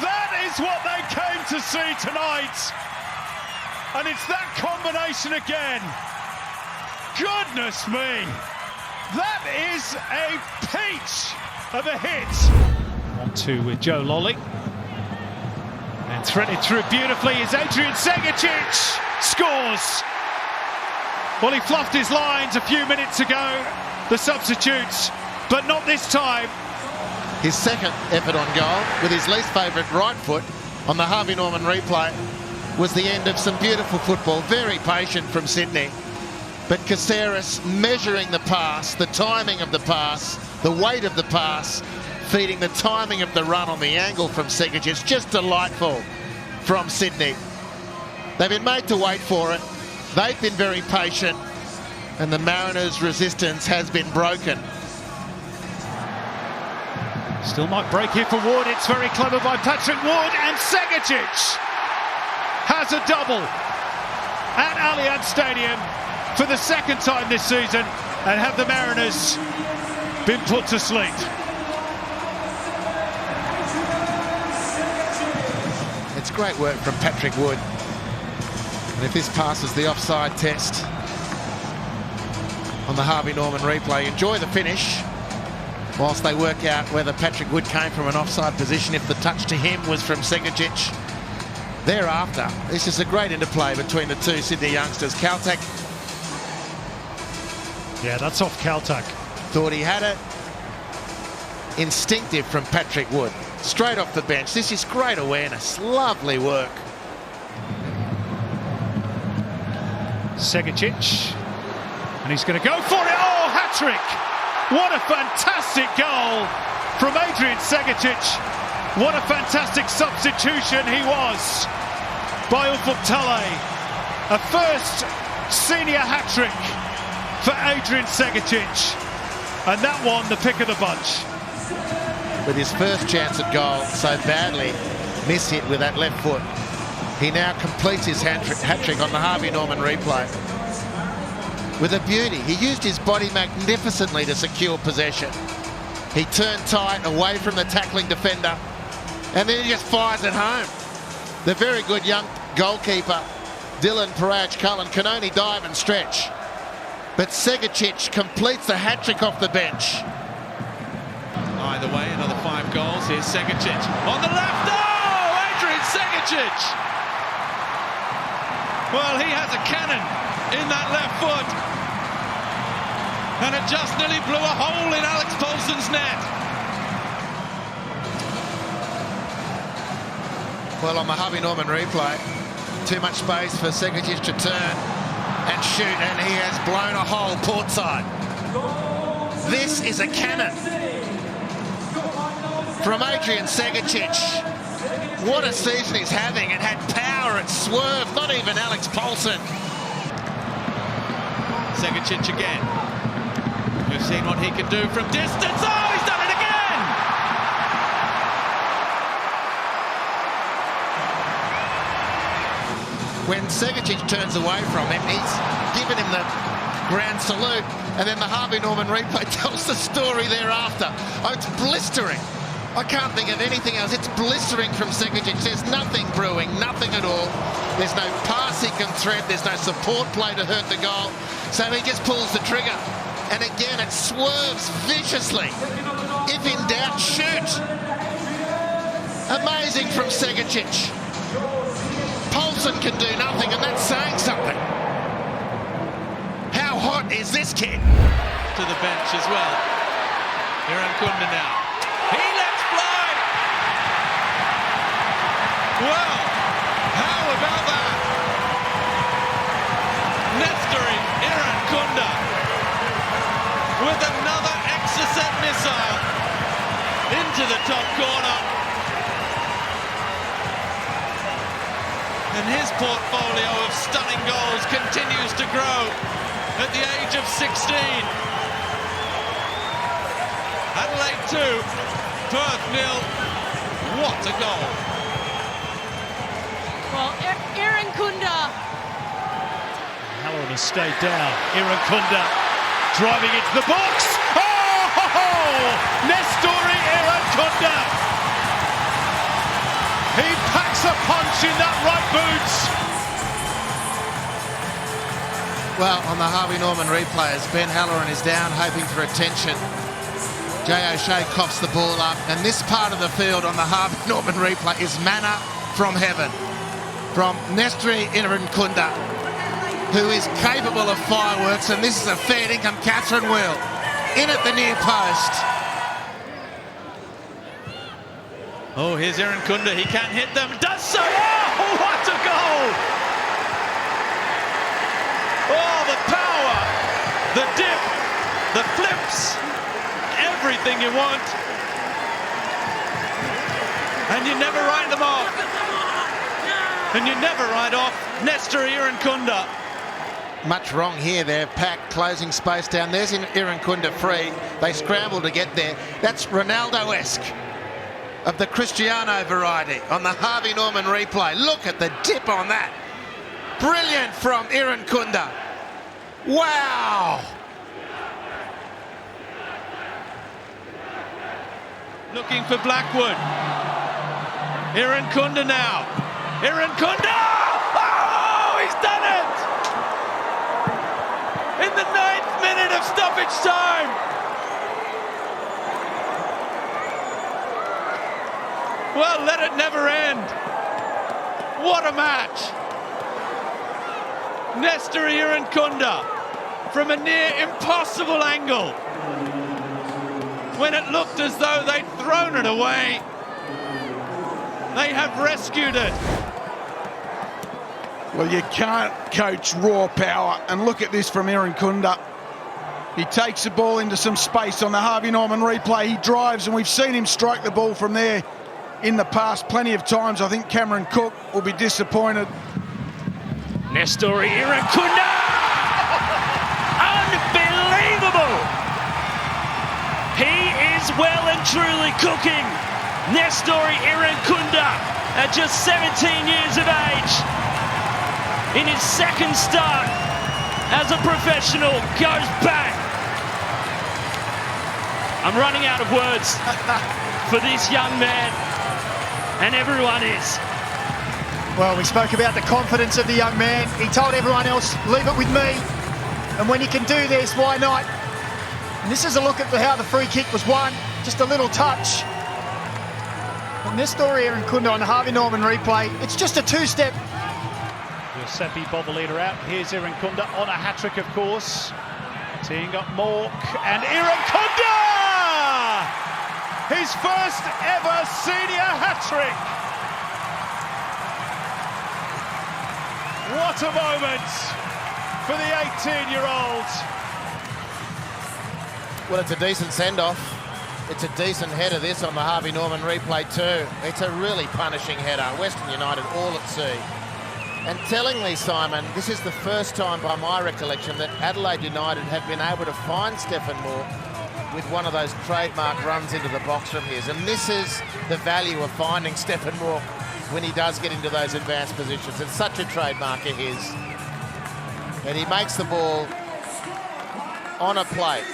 That is what they came to see tonight. And it's that combination again. Goodness me. That is a peach of a hit. 1-2 with Joe Lolly. And threaded through beautifully is Adrian SEGECIC. Scores. Well, he fluffed his lines a few minutes ago, the substitutes, but not this time. His second effort on goal, with his least favourite right foot on the Harvey Norman replay, was the end of some beautiful football. Very patient from Sydney. But Caceres measuring the pass, the timing of the pass, the weight of the pass, feeding the timing of the run on the angle from SEGECIC. It's just delightful from Sydney. They've been made to wait for it. They've been very patient, and the Mariners' resistance has been broken. Still might break here for Wood. It's very clever by Patrick Wood, and SEGECIC has a double at Allianz Stadium for the second time this season, and have the Mariners been put to sleep. It's great work from Patrick Wood. And if this passes the offside test on the Harvey Norman replay, enjoy the finish whilst they work out whether Patrick Wood came from an offside position, if the touch to him was from SEGECIC. Thereafter, this is a great interplay between the two Sydney youngsters. Kaltak. Yeah, that's off Kaltak. Thought he had it. Instinctive from Patrick Wood. Straight off the bench. This is great awareness. Lovely work. SEGECIC, and he's going to go for it. Oh, hat-trick! What a fantastic goal from Adrian SEGECIC. What a fantastic substitution he was by Ufuk Talay. A first senior hat-trick for Adrian SEGECIC, and that one the pick of the bunch. With his first chance at goal so badly miss-hit with that left foot, he now completes his hat-trick on the Harvey Norman replay with a beauty. He used his body magnificently to secure possession. He turned tight away from the tackling defender, and then he just fires it home. The very good young goalkeeper, Dylan Paraj-Cullen, can only dive and stretch. But SEGECIC completes the hat-trick off the bench. Either way, another 5 goals. Here's SEGECIC on the left. Oh, Adrian SEGECIC! Well, he has a cannon in that left foot, and it just nearly blew a hole in Alex Paulson's net. Well, on the Harvey Norman replay, too much space for SEGECIC to turn and shoot, and he has blown a hole port side. This is a cannon from Adrian SEGECIC. What a season he's having. It had power, it swerved, not even Alex Paulson. SEGECIC again. We've seen what he can do from distance. Oh, he's done it again! When SEGECIC turns away from him, he's given him the grand salute, and then the Harvey Norman replay tells the story thereafter. Oh, it's blistering. I can't think of anything else. It's blistering from SEGECIC. There's nothing brewing, nothing at all. There's no pass he can thread. There's no support play to hurt the goal. So he just pulls the trigger. And again, it swerves viciously. If in doubt, shoot. Amazing from SEGECIC. Paulson can do nothing, and that's saying something. How hot is this kid? To the bench as well. IRANKUNDA now. He lets fly. Well, how about that? Nestory IRANKUNDA with another Exocet missile into the top corner. And his portfolio of stunning goals continues to grow at the age of 16. Adelaide 2, Perth 0. What a goal. Well, IRANKUNDA. Halloran has stayed down. IRANKUNDA driving into the box. Oh! Nestory IRANKUNDA a punch in that right boot. Well, on the Harvey Norman replay, as Ben Halloran is down, hoping for attention, Jay O'Shea coughs the ball up, and this part of the field on the Harvey Norman replay is manna from heaven from Nestory IRANKUNDA, who is capable of fireworks, and this is a fair income Catherine Wheel in at the near post. Oh, here's IRANKUNDA. He can't hit them. Does so. Oh, what a goal! Oh, the power, the dip, the flips, everything you want. And you never write them off. And you never write off Nestory IRANKUNDA. Much wrong here. They're packed, closing space down. There's IRANKUNDA free. They scramble to get there. That's Ronaldo-esque of the Cristiano variety on the Harvey Norman replay. Look at the dip on that. Brilliant from IRANKUNDA. Wow. Looking for Blackwood. IRANKUNDA now. IRANKUNDA! Oh, he's done it! In the 9th minute of stoppage time. Well, let it never end. What a match. Nestory IRANKUNDA from a near impossible angle. When it looked as though they'd thrown it away, they have rescued it. Well, you can't coach raw power, and look at this from IRANKUNDA. He takes the ball into some space on the Harvey Norman replay. He drives, and we've seen him strike the ball from there in the past plenty of times. I think Cameron Cook will be disappointed. Nestory IRANKUNDA! Unbelievable! He is well and truly cooking. Nestory IRANKUNDA, at just 17 years of age, in his second start as a professional, goes back. I'm running out of words for this young man, and everyone is. Well, we spoke about the confidence of the young man. He told everyone else, leave it with me. And when you can do this, why not? And this is a look at how the free kick was won. Just a little touch. And Nestory IRANKUNDA on the Harvey Norman replay, it's just a two-step. Giuseppe Bobolita out. Here's IRANKUNDA on a hat-trick, of course. Teeing up Mork, and IRANKUNDA! His first ever senior hat-trick. What a moment for the 18-year-old. Well, it's a decent send-off. It's a decent header, this, on the Harvey Norman replay too. It's a really punishing header. Western United all at sea. And tellingly, Simon, this is the first time by my recollection that Adelaide United have been able to find Stephen Moore with one of those trademark runs into the box from his. And this is the value of finding Stephen Moore when he does get into those advanced positions. It's such a trademark of his. And he makes the ball on a plate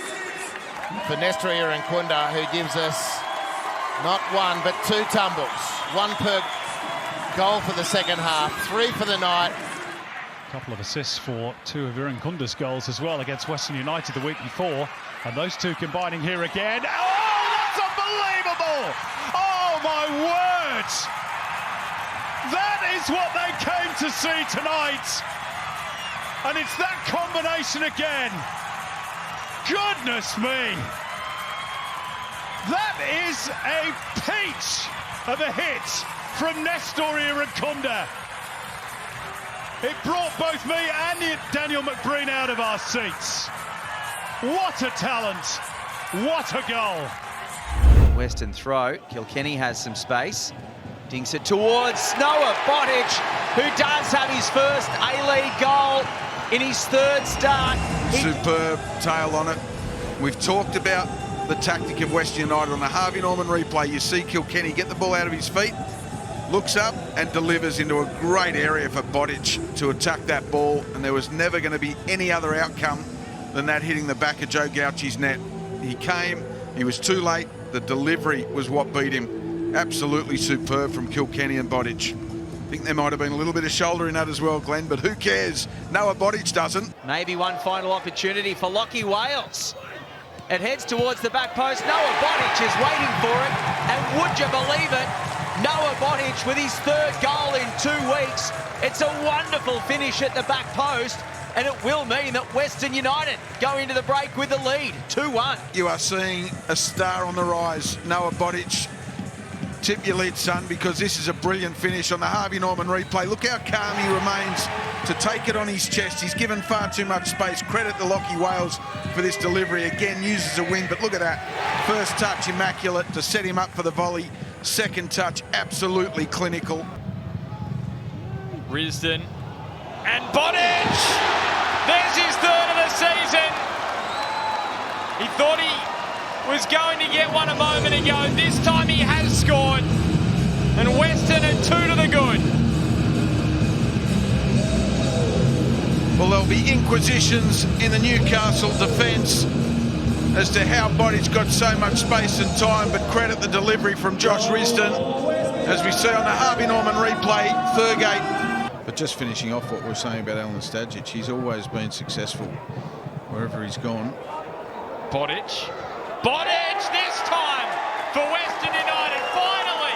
for Nestory IRANKUNDA, who gives us not one but two tumbles. One per goal for the second half, 3 for the night. A couple of assists for 2 of IRANKUNDA's goals as well against Western United the week before. And those two combining here again. Oh, that's unbelievable! Oh, my word! That is what they came to see tonight. And it's that combination again. Goodness me. That is a peach of a hit from Nestory IRANKUNDA. It brought both me and Daniel McBreen out of our seats. What a talent. What a goal. Western throw. Kilkenny has some space. Dinks it towards Noah BOTIC, who does have his first A-League goal in his third start. Superb tail on it. We've talked about the tactic of Western United on the Harvey Norman replay. You see Kilkenny get the ball out of his feet, looks up and delivers into a great area for BOTIC to attack that ball, and there was never going to be any other outcome than that hitting the back of Joe Gauchi's net. He came, he was too late, the delivery was what beat him. Absolutely superb from Kilkenny and BOTIC. think there might have been a little bit of shoulder in that as well, Glenn, but who cares? Noah BOTIC doesn't. Maybe one final opportunity for Lachie Wales. It heads towards the back post. Noah BOTIC is waiting for it. And would you believe it? Noah BOTIC with his third goal in 2 weeks. It's a wonderful finish at the back post. And it will mean that Western United go into the break with the lead, 2-1. You are seeing a star on the rise. Noah BOTIC, tip your lid, son, because this is a brilliant finish on the Harvey Norman replay. Look how calm he remains to take it on his chest. He's given far too much space. Credit to Lachie Wales for this delivery. Again, uses a wing, but look at that. First touch, immaculate to set him up for the volley. Second touch, absolutely clinical. Risdon and BOTIC! There's his third of the season. He thought he was going to get one a moment ago. This time he has scored. And Western are 2 to the good. Well, there'll be inquisitions in the Newcastle defence as to how BOTIC got so much space and time, but credit the delivery from Josh Risdon. As we see on the Harvey Norman replay, Thurgate. But just finishing off what we're saying about Alen Stajcic, he's always been successful wherever he's gone. BOTIC this time for Western United, finally!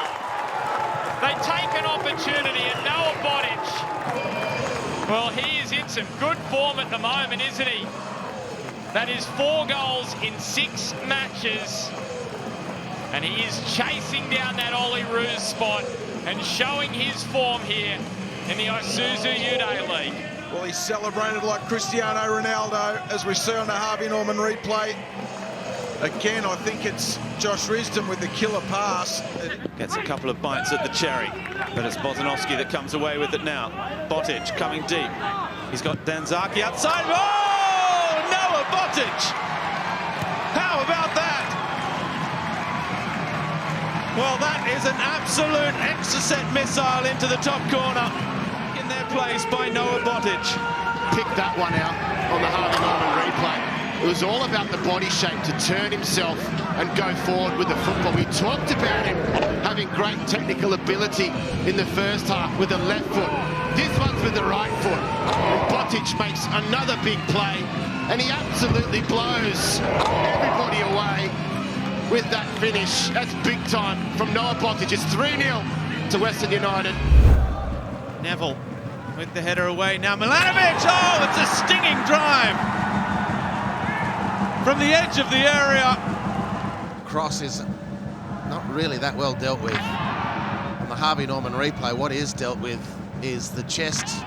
They take an opportunity and Noah BOTIC. Well, he is in some good form at the moment, isn't he? That is 4 goals in 6 matches. And he is chasing down that Socceroos spot and showing his form here in the Isuzu UTE A-League. Well, he celebrated like Cristiano Ronaldo, as we see on the Harvey Norman replay. Again, I think it's Josh Risdon with the killer pass. Gets a couple of bites at the cherry, but it's Bozanovski that comes away with it now. BOTIC coming deep. He's got Danzaki outside. Oh, Noah BOTIC! How about that? Well, that is an absolute Exocet missile into the top corner. In their place by Noah BOTIC. Picked that one out on the Harvey Norman replay. It was all about the body shape to turn himself and go forward with the football. We talked about him having great technical ability in the first half with the left foot. This one's with the right foot. And BOTIC makes another big play, and he absolutely blows everybody away with that finish. That's big time from Noah BOTIC. It's 3-0 to Western United. Neville with the header away. Now Milanovic, oh, it's a stinging drive from the edge of the area. Cross is not really that well dealt with. On the Harvey Norman replay, what is dealt with is the chest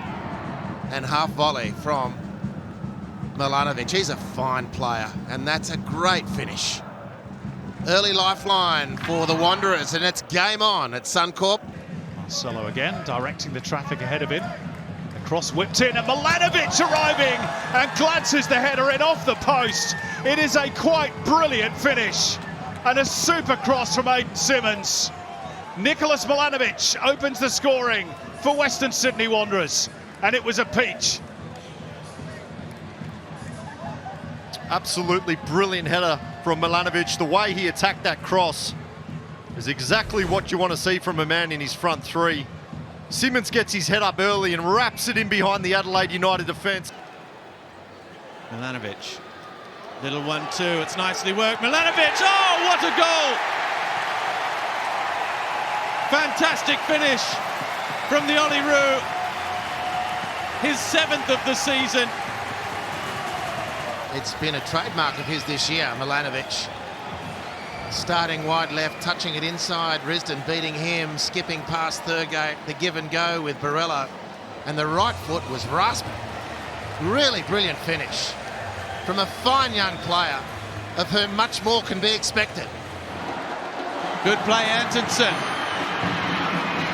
and half volley from Milanovic. He's a fine player, and that's a great finish. Early lifeline for the Wanderers, and it's game on at Suncorp. Marcelo again, directing the traffic ahead of him. The cross whipped in, and Milanovic arriving and glances the header in off the post. It is a quite brilliant finish and a super cross from Aidan Simmons. Nicolas Milanovic opens the scoring for Western Sydney Wanderers, and it was a peach. Absolutely brilliant header from Milanovic. The way he attacked that cross is exactly what you want to see from a man in his front three. Simmons gets his head up early and wraps it in behind the Adelaide United defence. Milanovic, little 1-2, it's nicely worked. Milanovic, oh, what a goal! Fantastic finish from the Socceroos. His 7th of the season. It's been a trademark of his this year, Milanovic. Starting wide left, touching it inside, Risdon beating him, skipping past Thurgate, the give and go with Barella, and the right foot was rasping. Really brilliant finish from a fine young player of whom much more can be expected. Good play, Antonsen.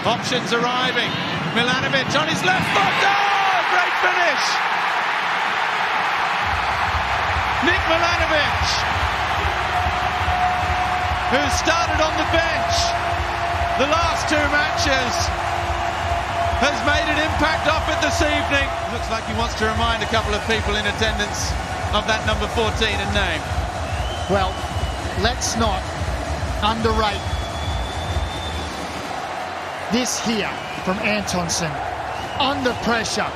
Options arriving. Milanovic on his left foot. Oh, great finish! Nick Milanovic, who started on the bench the last 2 matches, has made an impact off it this evening. Looks like he wants to remind a couple of people in attendance of that number 14 and name. Well, let's not underrate this here. from Antonsen. Under pressure.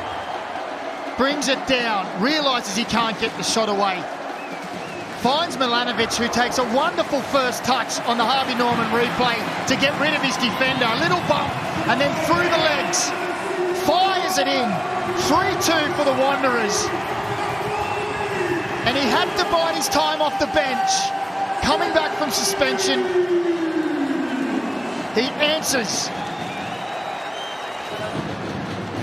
Brings it down. Realises he can't get the shot away. Finds Milanovic, who takes a wonderful first touch on the Harvey Norman replay to get rid of his defender. A little bump, and then through the legs. Fires it in. 3-2 for the Wanderers. And he had to bide his time off the bench. Coming back from suspension, he answers.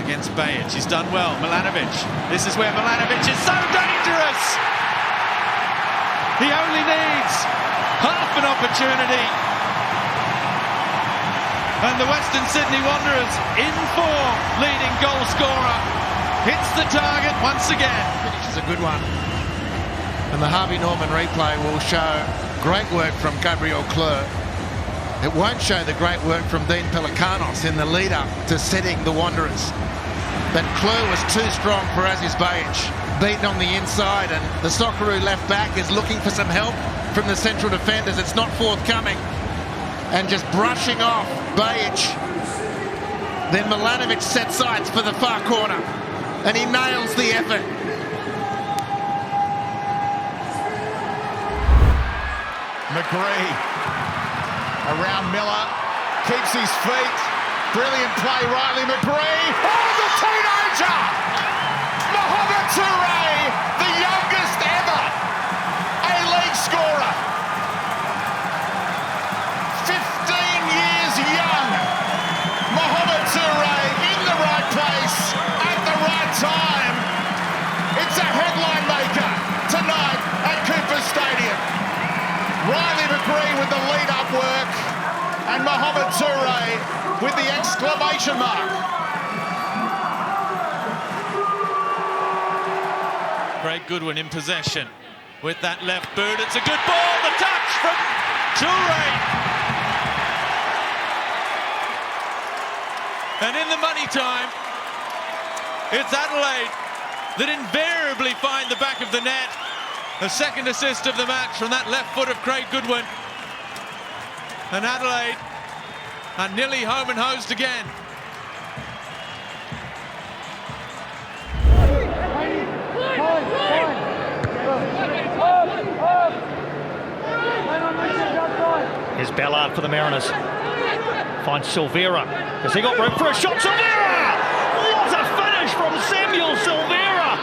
Against Bajic, he's done well. Milanovic, this is where Milanovic is so dangerous. He only needs half an opportunity. And the Western Sydney Wanderers, in form, leading goal scorer, hits the target once again. Finish is a good one. And the Harvey Norman replay will show great work from Gabriel Clure. It won't show the great work from Dean Pelikanos in the lead-up to setting the Wanderers. But Clure was too strong for Aziz Bajic, beaten on the inside, and the Socceroo left back is looking for some help from the central defenders. It's not forthcoming. And just brushing off Bajic. Then Milanovic sets sights for the far corner, and he nails the effort. McGree around Miller, keeps his feet. Brilliant play, Riley McGree. Oh, the teenager! Mohamed TOURE, the youngest ever A-League scorer. 15 years young. Mohamed TOURE in the right place at the right time. It's a headline maker tonight at Cooper Stadium. Riley McGree with the lead-up work, and Mohamed TOURE with the exclamation mark. Craig Goodwin in possession with that left boot. It's a good ball. The touch from TOURE. And in the money time, it's Adelaide that invariably find the back of the net. The second assist of the match from that left foot of Craig Goodwin. And Adelaide are nearly home and hosed again. Here's Ballard for the Mariners. Finds Silvera. Has he got room for a shot? Silvera! What a finish from Samuel Silvera!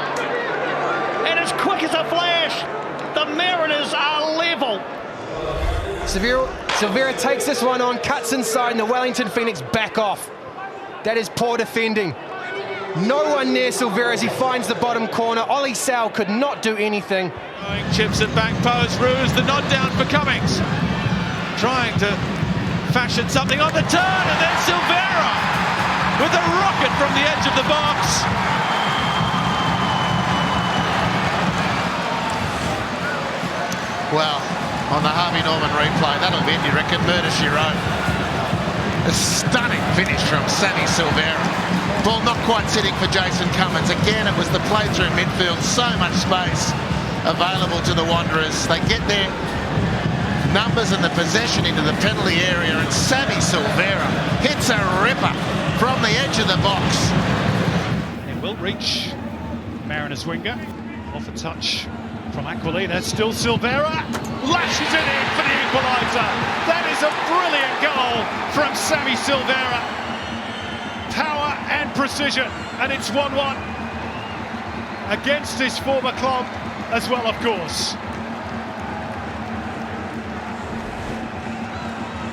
And as quick as a flash, the Mariners are level. Silvera takes this one on, cuts inside, and the Wellington Phoenix back off. That is poor defending. No one near Silvera as he finds the bottom corner. Ollie Sal could not do anything. Chips at back post, Roos, the nod down for Cummings. Trying to fashion something on the turn, and then Silvera with a rocket from the edge of the box. Well, on the Harvey Norman replay, that'll be it, you reckon? Murder, she wrote. A stunning finish from Sammy Silvera. Ball not quite sitting for Jason Cummins. Again, it was the play through midfield. So much space available to the Wanderers. They get their numbers and the possession into the penalty area, and Sammy Silvera hits a ripper from the edge of the box. It will reach Mariners winger. Off a touch from Aquilina. Still Silvera. Lashes it in for the equaliser. That is a brilliant goal from Sammy Silvera. Power and precision. And it's 1-1. Against his former club as well, of course.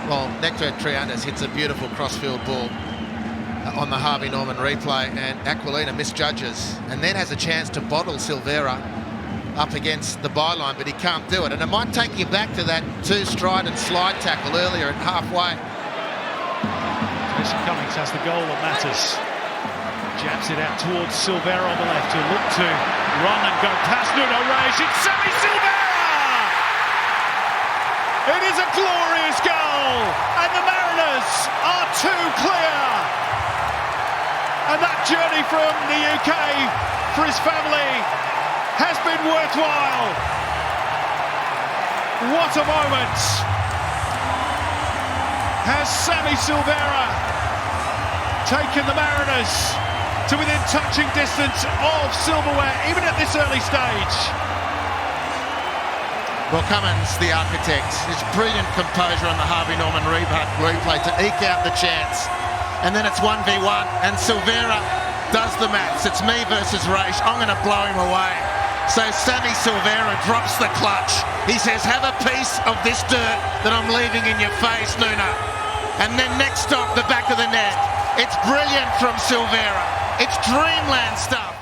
Well, Nectar Triandas hits a beautiful crossfield ball on the Harvey Norman replay, and Aquilina misjudges and then has a chance to bottle Silvera up against the byline, but he can't do it. And it might take you back to that two-stride and slide tackle earlier at halfway. Jason Cummings has the goal that matters. Jabs it out towards Silvera on the left, who look to run and go past Nuno Reis. It's Sammy Silvera! It is a glorious goal, and the Mariners are too clear. And that journey from the UK for his family has been worthwhile. What a moment. Has Sammy Silvera taken the Mariners to within touching distance of silverware, even at this early stage. Well, Cummins, the architect, his brilliant composure on the Harvey Norman replay to eke out the chance. And then it's 1v1, and Silvera does the maths. It's me versus Raish. I'm going to blow him away. So Sammy Silvera drops the clutch. He says, have a piece of this dirt that I'm leaving in your face, Nuna. And then next stop, the back of the net. It's brilliant from Silvera. It's dreamland stuff.